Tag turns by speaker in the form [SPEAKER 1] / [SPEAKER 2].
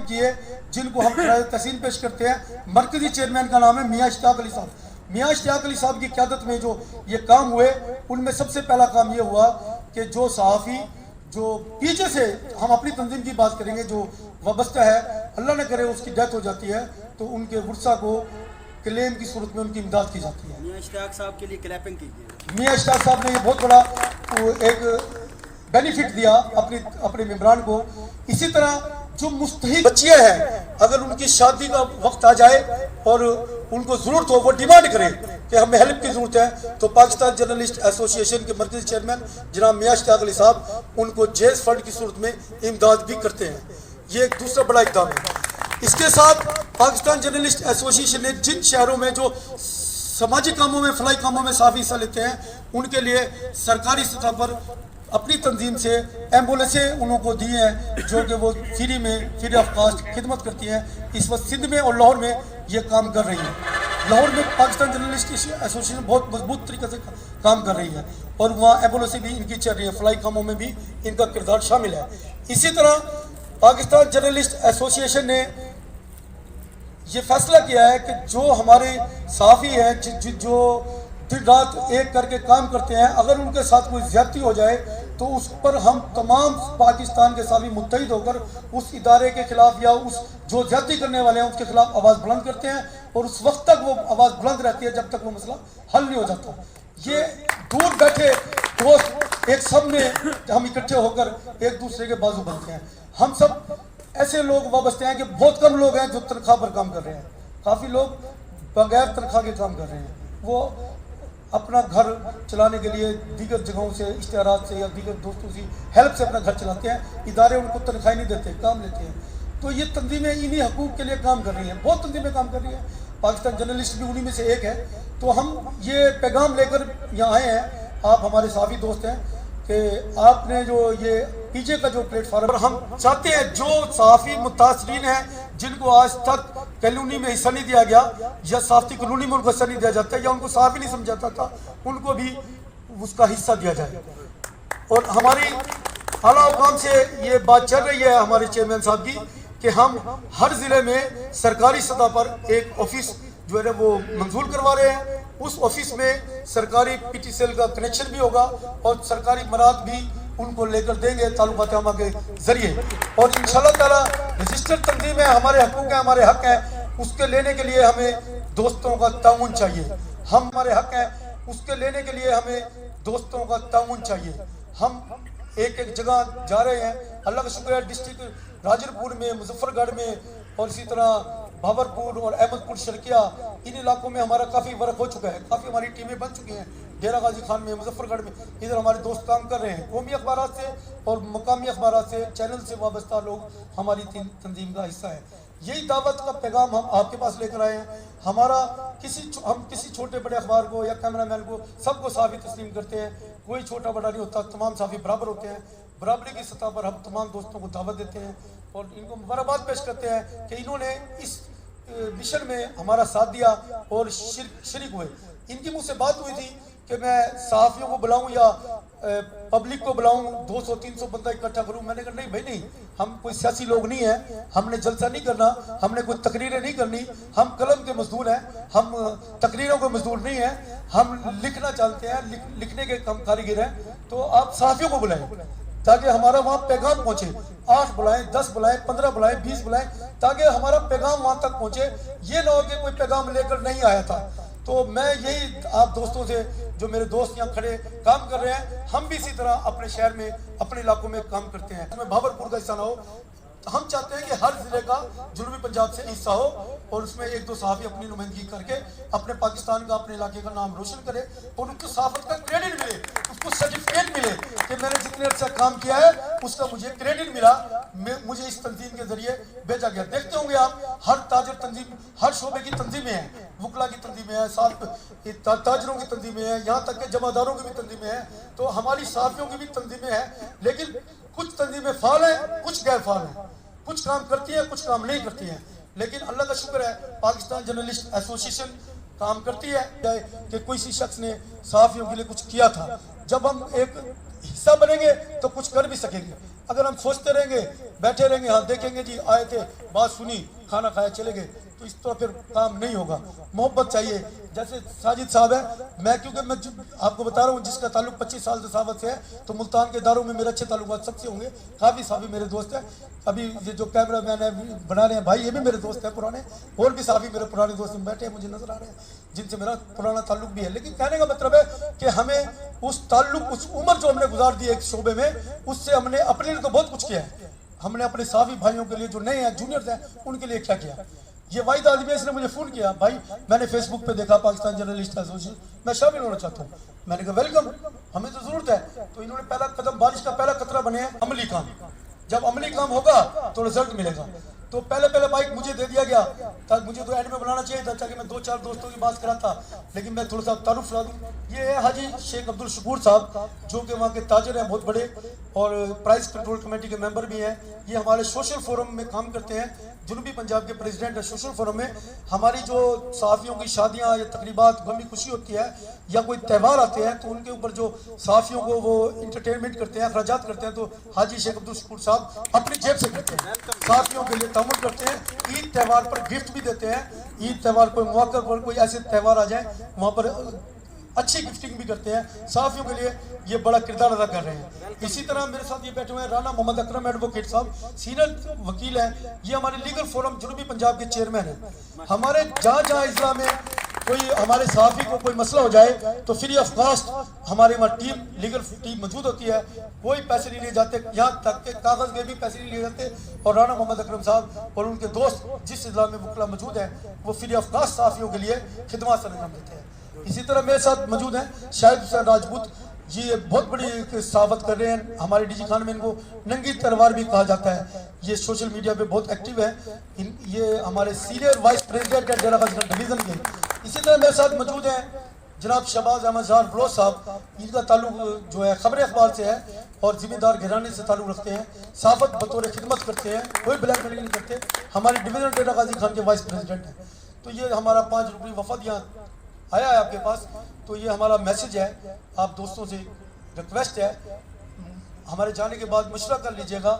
[SPEAKER 1] किए जिनको हम तहसीन पेश करते हैं। मरकजी चेयरमैन का नाम है मियाँ इश्तियाक अली साहब। मियाँ इश्तियाक अली साहब की क़यादत में जो ये काम हुए, उनमें सबसे पहला काम ये हुआ कि जो सहाफ़ी जो पीछे से, हम अपनी तंजीम की बात करेंगे, जो वाबस्ता है, अल्लाह न करे उसकी डेथ हो जाती है तो उनके वर्सा को क्लेम की सूरत में उनकी इमदाद की जाती है।
[SPEAKER 2] मियाँ इश्तियाक साहब के लिए क्लैपिंग कीजिए।
[SPEAKER 1] मियाँ इश्तियाक साहब ने ये बहुत बड़ा एक बेनिफिट दिया अपने मेंबरान को। इसी तरह जो मुस्तहिक बच्चियां हैं, अगर उनकी शादी का वक्त आ जाए और उनको ज़रूरत हो, वो डिमांड करें कि हमें हेल्प की ज़रूरत है, तो पाकिस्तान जर्नलिस्ट एसोसिएशन के मरकज़ी चेयरमैन जनाब मियाँ इश्तियाक अली साहब उनको जेज़ फंड की सूरत में इमदाद भी करते हैं। ये एक दूसरा बड़ा इक़दाम है। इसके साथ पाकिस्तान जर्नलिस्ट एसोसिएशन ने जिन शहरों में जो सामाजिक कामों में, फलाई कामों में साफ़ी हिस्सा लेते हैं, उनके लिए सरकारी सतह पर अपनी तंजीम से एम्बुलेंसें उन लोगों को दी हैं, जो कि वो फ्री ऑफ कास्ट खिदमत करती हैं। इस वक्त सिंध में और लाहौर में ये काम कर रही है। लाहौर में पाकिस्तान जर्नलिस्ट एसोसिएशन बहुत मजबूत तरीके से काम कर रही है और वहाँ एम्बुलेंसें भी इनकी चल रही है, फलाई कामों में भी इनका किरदार शामिल है। इसी तरह पाकिस्तान जर्नलिस्ट एसोसिएशन ने ये फैसला किया है कि जो हमारे सहाफ़ी हैं जो दिन रात एक करके काम करते हैं, अगर उनके साथ कोई ज्यादती हो जाए तो उस पर हम तमाम पाकिस्तान के सहाफ़ी मुत्तहिद होकर उस इदारे के खिलाफ या उस जो ज्यादती करने वाले हैं उसके खिलाफ आवाज़ बुलंद करते हैं और उस वक्त तक वो आवाज़ बुलंद रहती है जब तक वो मसला हल नहीं हो जाता। ये दूर बैठे दोस्त एक सब में हम इकट्ठे होकर एक दूसरे के बाजू बनते हैं। हम सब ऐसे लोग वाबस्ते हैं कि बहुत कम लोग हैं जो तनख्वाह पर काम कर रहे हैं, काफ़ी लोग बगैर तनख्वाह के काम कर रहे हैं। वो अपना घर चलाने के लिए दीगर जगहों से, इश्तिहारात से या दीगर दोस्तों से हेल्प से अपना घर चलाते हैं। इदारे उनको तनख्वाह नहीं देते, काम लेते हैं। तो ये तंजीमें इन्हीं हकूक़ के लिए काम कर रही हैं, बहुत तंजीमें काम कर रही हैं। पाकिस्तान जर्नलिस्ट भी उन्हीं में से एक है। तो हम ये पैगाम लेकर यहाँ आए हैं, आप हमारे सहाफ़ी दोस्त हैं, कि आपने जो ये पीछे का जो प्लेटफार्म, हम चाहते हैं जो सहाफ़ी मुतासरीन हैं जिनको आज तक कॉलोनी में हिस्सा नहीं दिया गया या सहाफ़ती कॉलोनी में उनको हिस्सा नहीं दिया जाता या उनको सहाफ़ी नहीं समझा जाता, उनको भी उसका हिस्सा दिया जाए। और हमारी आला हुकाम से ये बात चल रही है हमारे चेयरमैन साहब की कि हम हर ज़िले में सरकारी सतह पर एक ऑफिस जो है वो मंजूर करवा रहे हैं। उस ऑफिस में सरकारी PTCL का कनेक्शन भी होगा और सरकारी मराद भी उनको लेकर देंगे ताल्लुकात आमा के जरिए। और इंशाल्लाह ताला रजिस्टर तंजीम है, हमारे हकूक़ हैं, हमारे हक हैं, उसके लेने के लिए हमें दोस्तों का ताउन चाहिए। हम हमारे हक हैं, उसके लेने के लिए हमें दोस्तों का ताउन चाहिए। हम एक एक जगह जा रहे हैं। अल्लाह का शुक्र है, डिस्ट्रिक्ट राजरपुर में, मुजफ्फरगढ़ में और इसी तरह भावरपुर और अहमदपुर शर्किया, इन इलाकों में हमारा काफ़ी वर्क हो चुका है, काफ़ी हमारी टीमें बन चुकी हैं। डेरा गाजी खान में, मुजफ्फरगढ़ में, इधर हमारे दोस्त काम कर रहे हैं। कौमी अखबार से और मकामी अखबार से, चैनल से वाबस्ता लोग हमारी तंजीम का हिस्सा है। यही दावत का पैगाम हम आपके पास लेकर आए हैं। हम किसी छोटे बड़े अखबार को या कैमरामैन को सबको सहाफ़ी तस्लीम करते हैं, कोई छोटा बड़ा नहीं होता, तमाम सहाफ़ी बराबर होते हैं। बराबरी की सतह पर हम तमाम दोस्तों को दावत देते हैं और इनको मुबारकबाद पेश करते हैं कि इन्होंने इस मिशन में हमारा साथ दिया और शरीक हुए। इनकी मुझसे बात हुई थी कि मैं सहाफ़ियों को बुलाऊं या पब्लिक को बुलाऊं, 200-300 बंदा इकट्ठा करूं। मैंने कहा नहीं भाई नहीं, हम कोई सियासी लोग नहीं हैं, हमने जलसा नहीं करना, हमने कोई तकरीरें नहीं करनी, हम कलम के मजदूर हैं, हम तकरीरों के मजदूर नहीं हैं, हम लिखना चाहते हैं, लिखने के काम कारीगर हैं। तो आप सहाफ़ियों को बुलाएं ताकि हमारा वहाँ पैगाम पहुँचे। 8 बुलाएं, 10 बुलाएं, 15 बुलाएं, 20 बुलाएं, ताकि हमारा पैगाम वहाँ तक पहुँचे। ये ना हो कि कोई पैगाम लेकर नहीं आया था। तो मैं यही आप दोस्तों से, जो मेरे दोस्त यहाँ खड़े काम कर रहे हैं, हम भी इसी तरह अपने शहर में, अपने इलाकों में काम करते हैं। मैं भावरपुर का हिस्सा ना हो, ہم چاہتے ہیں کہ ہر ضلع کا جنوبی پنجاب سے حصہ ہو اور اس میں ایک دو صحافی اپنی نمائندگی کر کے اپنے پاکستان کا اپنے علاقے کا نام روشن کرے اور ان کو صحافت کا کریڈٹ ملے, اس کو سرٹیفکیٹ ملے کہ میں نے جتنے عرصہ کام کیا ہے اس کا مجھے کریڈٹ ملا, مجھے اس تنظیم کے ذریعے بھیجا گیا. دیکھتے ہوں گے آپ ہر تاجر تنظیم, ہر شعبے کی تنظیمیں ہیں, وکلا کی تنظیمیں ہیں, ساتھ تاجروں کی تنظیمیں ہیں, یہاں تک کہ جمعداروں کی بھی تنظیمیں ہیں. تو ہماری صحافیوں کی بھی تنظیمیں ہیں, لیکن کچھ تنظیمیں فعال ہیں, کچھ غیر فعال ہیں, کچھ کام کرتی ہیں, کچھ کام نہیں کرتی ہیں. لیکن اللہ کا شکر ہے پاکستان جرنلسٹ ایسوسیشن کام کرتی ہے کہ کوئی شخص نے صحافیوں کے لیے کچھ کیا تھا. جب ہم ایک حصہ بنیں گے تو کچھ کر بھی سکیں گے. اگر ہم سوچتے رہیں گے, بیٹھے رہیں گے, ہاں دیکھیں گے جی آئے تھے, بات سنی, کھانا کھایا, چلے گئے, تو اس طرح پھر کام نہیں ہوگا. محبت چاہیے. جیسے ساجد صاحب ہے, میں کیونکہ میں آپ کو بتا رہا ہوں جس کا تعلق 25 سال سے صحافت سے ہے, تو ملتان کے اداروں میں میرے اچھے تعلقات سب سے ہوں گے. کافی صحافی میرے دوست ہیں. ابھی یہ جو کیمرہ مین ہے بنا رہے ہیں بھائی, یہ بھی میرے دوست ہیں پرانے, اور بھی صحافی میرے پرانے دوست بیٹھے ہیں مجھے نظر آ رہے ہیں جن سے میرا پرانا تعلق بھی ہے. لیکن کہنے کا مطلب ہے کہ ہمیں اس تعلق, اس عمر جو ہم نے گزار دی ایک شعبے میں, اس سے ہم نے اپنے لیے تو بہت کچھ کیا ہے. ہم نے اپنے صحافی بھائیوں کے لیے جو نئے ہیں, جونیئرز ہیں, ان کے لیے کیا کیا. یہ واحد آدمی ہے, اس نے مجھے فون کیا, بھائی میں نے فیس بک پہ دیکھا پاکستان جرنلسٹ ایسوسیشن, میں شامل ہونا چاہتا ہوں. میں نے کہا ویلکم, ہمیں تو ضرورت ہے. تو انہوں نے پہلا قدم, بارش کا پہلا قطرہ بنے ہیں عملی کام. جب عملی کام ہوگا تو رزلٹ ملے گا. تو پہلے مائک مجھے دے دیا گیا, مجھے تو ایڈ میں بنانا چاہیے تھا تاکہ میں 2-4 دوستوں کی بات کراتا, لیکن میں تھوڑا سا تعارف کرا دوں. یہ ہے حاجی شیخ عبد الشکور صاحب, جو کہ وہاں کے تاجر ہیں بہت بڑے, اور پرائز کنٹرول کمیٹی کے ممبر بھی ہیں. یہ ہمارے سوشل فورم میں کام کرتے ہیں, جنوبی پنجاب کے پریزیڈنٹ ہیں سوشل فورم میں. ہماری جو صحافیوں کی شادیاں یا تقریبات, غمی خوشی ہوتی ہے یا کوئی تہوار آتے ہیں, تو ان کے اوپر جو صحافیوں کو وہ انٹرٹینمنٹ کرتے ہیں, اخراجات کرتے ہیں, تو حاجی شیخ عبد الشکور صاحب اپنی جیب سے کرتے ہیں, صحافیوں کے لیے تعاون کرتے ہیں. عید تہوار پر گفٹ بھی دیتے ہیں. عید تہوار کوئی موقع پر کوئی ایسے تہوار آ جائیں, وہاں پر اچھی گفٹنگ بھی کرتے ہیں. صحافیوں کے لیے یہ بڑا کردار ادا کر رہے ہیں. اسی طرح میرے ساتھ یہ بیٹھے ہوئے ہیں رانا محمد اکرم ایڈوکیٹ صاحب, سینئر وکیل ہیں. یہ ہمارے لیگل فورم جنوبی پنجاب کے چیئرمین ہیں. ہمارے جہاں اضلاع میں کوئی ہمارے صحافی کو کوئی مسئلہ ہو جائے تو فری آف کاسٹ ہمارے وہاں ٹیم, لیگل ٹیم موجود ہوتی ہے. کوئی پیسے نہیں لیے جاتے, یہاں تک کہ کاغذ کے بھی پیسے نہیں لیے جاتے. اور رانا محمد اکرم صاحب اور ان کے دوست جس اضلاع میں وکلا موجود ہیں, وہ فری آف کاسٹ صحافیوں کے لیے خدمات سر انجام دیتے ہیں. اسی طرح میرے ساتھ موجود ہیں شاہد حسین راجپوت, یہ بہت بڑی صحافت کر رہے ہیں. ہمارے ڈی جی خان میں ان کو ننگی تلوار بھی کہا جاتا ہے. یہ سوشل میڈیا پہ بہت ایکٹیو ہے. یہ ہمارے سینئر وائس پریزیڈنٹ ہے ڈیرہ غازی خان ڈویژن کے. اسی طرح میرے ساتھ موجود ہیں جناب شہباز احمد زہر بلوچ صاحب. ان کا تعلق جو ہے خبر اخبار سے ہے اور ذمہ دار گھرانے سے تعلق رکھتے ہیں. صحافت بطور خدمت کرتے ہیں, کوئی بلیک میلنگ نہیں کرتے. ہمارے ڈویژن ڈیرہ غازی خان کے وائس پریزیڈنٹ ہیں. تو یہ ہمارا 5 رکنی وفد یہاں آیا ہے آپ کے پاس. تو یہ ہمارا میسج ہے, آپ دوستوں سے ریکویسٹ ہے, ہمارے جانے کے بعد مشورہ کر لیجئے گا.